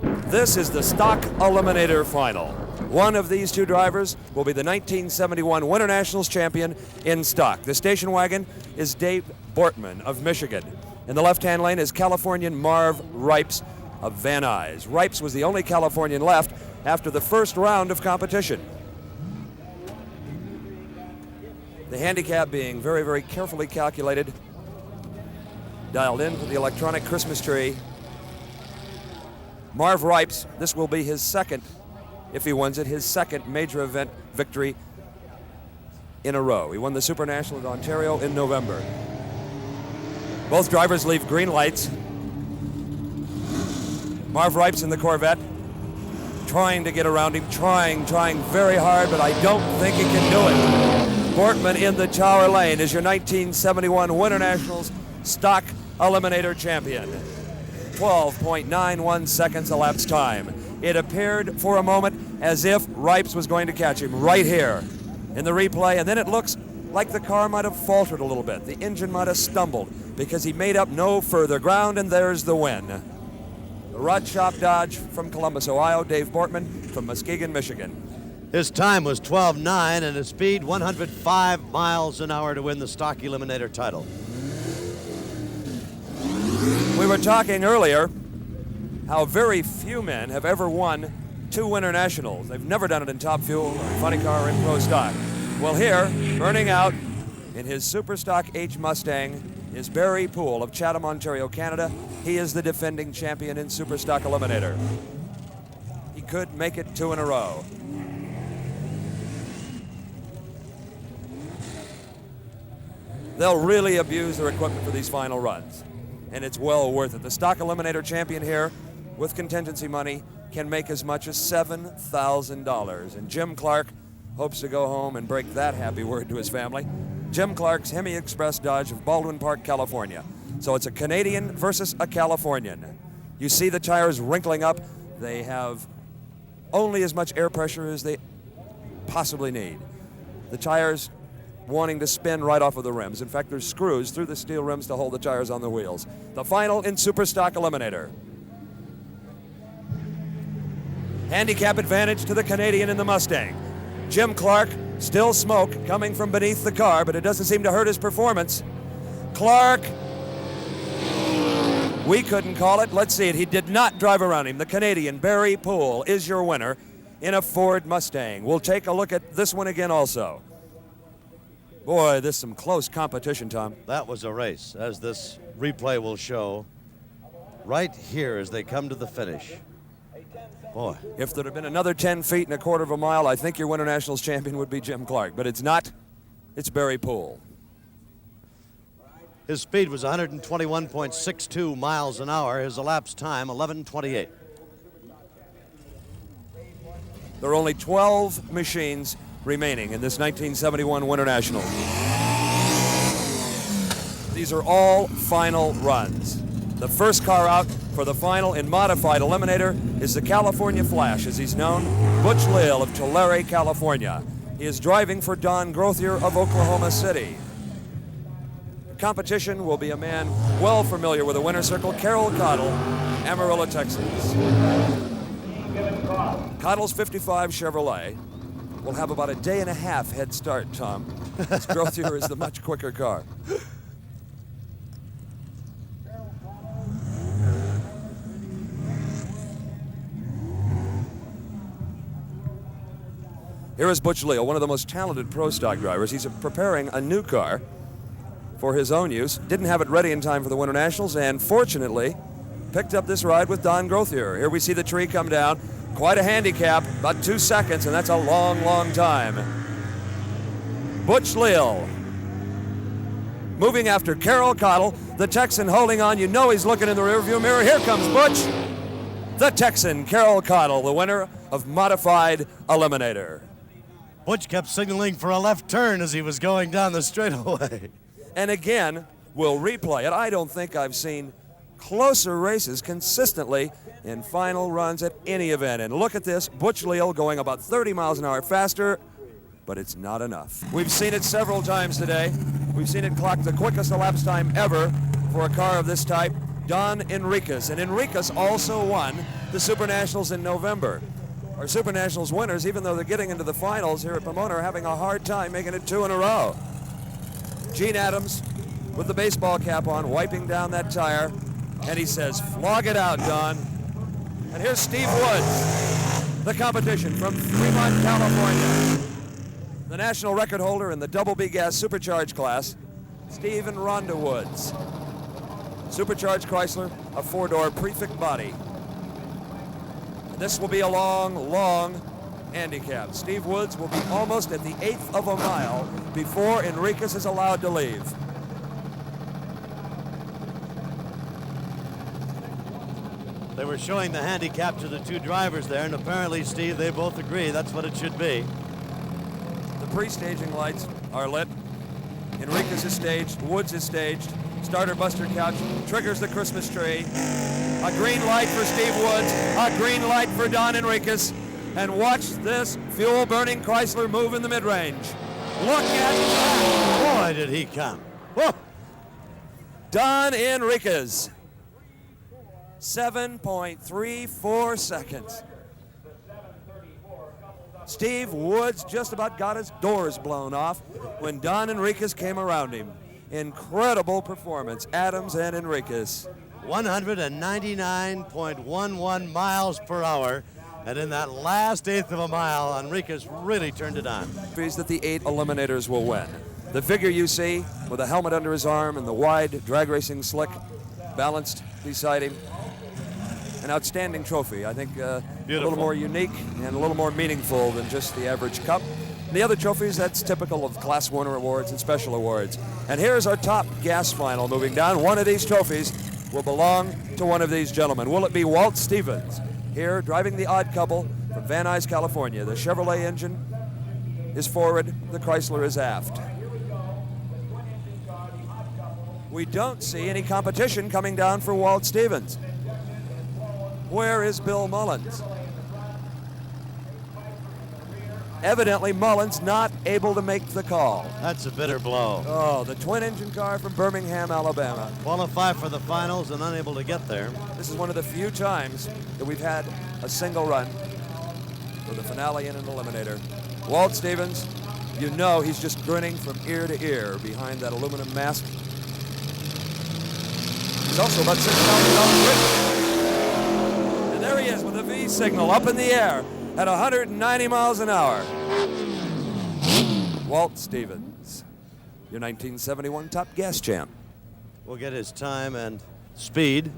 This is the stock eliminator final. One of these two drivers will be the 1971 Winternationals champion in stock. The station wagon is Dave Bortman of Michigan. In the left-hand lane is Californian Marv Ripes of Van Nuys. Ripes was the only Californian left after the first round of competition. The handicap being very, very carefully calculated, dialed into the electronic Christmas tree. Marv Ripes, this will be his second, if he wins it, his second major event victory in a row. He won the Super National at Ontario in November. Both drivers leave green lights. Marv Ripes in the Corvette, trying to get around him, trying very hard, but I don't think he can do it. Bortman in the tower lane is your 1971 Winternationals stock eliminator champion. 12.91 seconds elapsed time. It appeared for a moment as if Ripes was going to catch him right here in the replay, and then it looks like the car might have faltered a little bit. The engine might have stumbled because he made up no further ground, and there's the win. The Rod Shop Dodge from Columbus, Ohio, Dave Bortman from Muskegon, Michigan. His time was 12.9 and his speed 105 miles an hour to win the stock eliminator title. We were talking earlier how very few men have ever won two Winternationals. They've never done it in Top Fuel or Funny Car or in Pro Stock. Well, here, burning out in his Super Stock H Mustang is Barry Poole of Chatham, Ontario, Canada. He is the defending champion in Super Stock Eliminator. He could make it two in a row. They'll really abuse their equipment for these final runs, and it's well worth it. The stock eliminator champion here, with contingency money, can make as much as $7,000. And Jim Clark hopes to go home and break that happy word to his family. Jim Clark's Hemi Express Dodge of Baldwin Park, California. So it's a Canadian versus a Californian. You see the tires wrinkling up. They have only as much air pressure as they possibly need. The tires wanting to spin right off of the rims. In fact, there's screws through the steel rims to hold the tires on the wheels. The final in Super Stock Eliminator. Handicap advantage to the Canadian in the Mustang. Jim Clark, still smoke coming from beneath the car, but it doesn't seem to hurt his performance. Clark, we couldn't call it. Let's see it. He did not drive around him. The Canadian, Barry Poole, is your winner in a Ford Mustang. We'll take a look at this one again also. Boy, this is some close competition, Tom. That was a race, as this replay will show. Right here as they come to the finish. Boy. If there had been another 10 feet and a quarter of a mile, I think your Winternationals champion would be Jim Clark, but it's not. It's Barry Poole. His speed was 121.62 miles an hour. His elapsed time, 11:28. There are only 12 machines remaining in this 1971 Winternational. These are all final runs. The first car out for the final in modified eliminator is the California Flash, as he's known, Butch Lill of Tulare, California. He is driving for Don Grothier of Oklahoma City. The competition will be a man well familiar with the winner's circle, Carroll Cottle, Amarillo, Texas. Cottle's 55 Chevrolet will have about a day and a half head start, Tom. As Grothier is the much quicker car. Here is Butch Lill, one of the most talented pro stock drivers. He's preparing a new car for his own use. Didn't have it ready in time for the Winternationals, and fortunately picked up this ride with Don Grothier. Here we see the tree come down. Quite a handicap, about 2 seconds, and that's a long, long time. Butch Lill moving after Carroll Cottle, the Texan holding on. You know he's looking in the rearview mirror. Here comes Butch, the Texan, Carroll Cottle, the winner of Modified Eliminator. Butch kept signaling for a left turn as he was going down the straightaway. And again, we'll replay it. I don't think I've seen closer races consistently in final runs at any event. And look at this, Butch Lill going about 30 miles an hour faster, but it's not enough. We've seen it several times today. We've seen it clock the quickest elapsed time ever for a car of this type. Don Enriquez. And Enriquez also won the Supernationals in November. Our Supernationals winners, even though they're getting into the finals here at Pomona, are having a hard time making it 2 in a row. Gene Adams with the baseball cap on, wiping down that tire, and he says, flog it out, Don. And here's Steve Woods, the competition from Fremont, California. The national record holder in the double B gas supercharged class, Steve and Rhonda Woods. Supercharged Chrysler, a 4-door prefix body. This will be a long, long handicap. Steve Woods will be almost at the 1/8 of a mile before Enriquez is allowed to leave. They were showing the handicap to the two drivers there, and apparently, Steve, they both agree that's what it should be. The pre-staging lights are lit. Enriquez is staged, Woods is staged. Starter buster couch triggers the Christmas tree. A green light for Steve Woods, a green light for Don Enriquez. And watch this fuel-burning Chrysler move in the mid-range. Look at that. Boy, did he come. Whoa. Don Enriquez, 7.34 seconds. Steve Woods just about got his doors blown off when Don Enriquez came around him. Incredible performance, Adams and Enriquez. 199.11 miles per hour. And in that last 1/8 of a mile, Enriquez really turned it on. That the 8 eliminators will win. The figure you see with a helmet under his arm and the wide drag racing slick balanced beside him. An outstanding trophy. I think a little more unique and a little more meaningful than just the average cup. And the other trophies, that's typical of Class Winner awards and special awards. And here's our top gas final moving down. One of these trophies will belong to one of these gentlemen. Will it be Walt Stevens here driving the odd couple from Van Nuys, California? The Chevrolet engine is forward, the Chrysler is aft. We don't see any competition coming down for Walt Stevens. Where is Bill Mullins? Evidently, Mullins not able to make the call. That's a bitter blow. Oh, the twin-engine car from Birmingham, Alabama. Qualify for the finals and unable to get there. This is one of the few times that we've had a single run for the finale and an eliminator. Walt Stevens, you know he's just grinning from ear to ear behind that aluminum mask. He's also about $6,000 rich. And there he is with a V signal up in the air at 190 miles an hour. Walt Stevens, your 1971 Top Gas champ. We'll get his time and speed.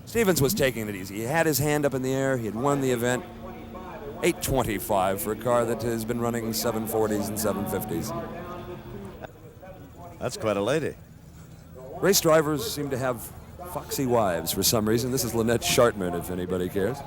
Stevens was taking it easy. He had his hand up in the air. He had won the event. 8:25 for a car that has been running 740s and 750s. That's quite a lady. Race drivers seem to have foxy wives for some reason. This is Lynette Schartman, if anybody cares.